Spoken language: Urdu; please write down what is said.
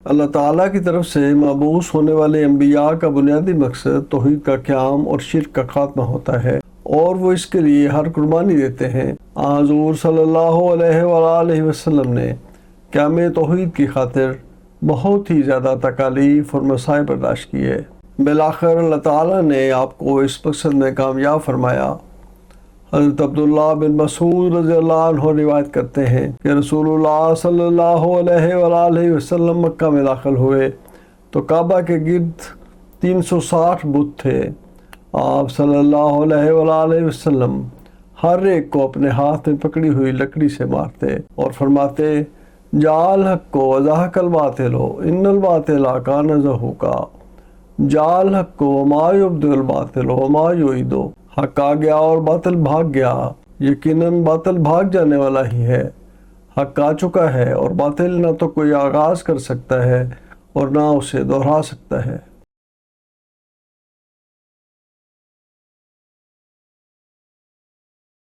اللہ تعالیٰ کی طرف سے مبعوث ہونے والے انبیاء کا بنیادی مقصد توحید کا قیام اور شرک کا خاتمہ ہوتا ہے، اور وہ اس کے لیے ہر قربانی دیتے ہیں۔ حضور صلی اللہ علیہ وآلہ وسلم نے قیام توحید کی خاطر بہت ہی زیادہ تکالیف اور مصائب برداشت کیے۔ بالآخر اللہ تعالیٰ نے آپ کو اس مقصد میں کامیاب فرمایا۔ حضرت عبداللہ بن مسعود رضی اللہ عنہ روایت کرتے ہیں کہ رسول اللہ صلی اللہ علیہ وآلہ وسلم مکہ میں داخل ہوئے تو کعبہ کے گرد 360 بت تھے۔ آپ صلی اللہ علیہ وآلہ وسلم ہر ایک کو اپنے ہاتھ میں پکڑی ہوئی لکڑی سے مارتے اور فرماتے، جاء الحق وزهق الباطل ان الباطل کان زہوقا، جاء الحق وما یبدئ الباطل وما یعید۔ حق آ گیا اور باطل بھاگ گیا، یقیناً باطل بھاگ جانے والا ہی ہے۔ حق آ چکا ہے اور باطل نہ تو کوئی آغاز کر سکتا ہے اور نہ اسے دہرا سکتا ہے۔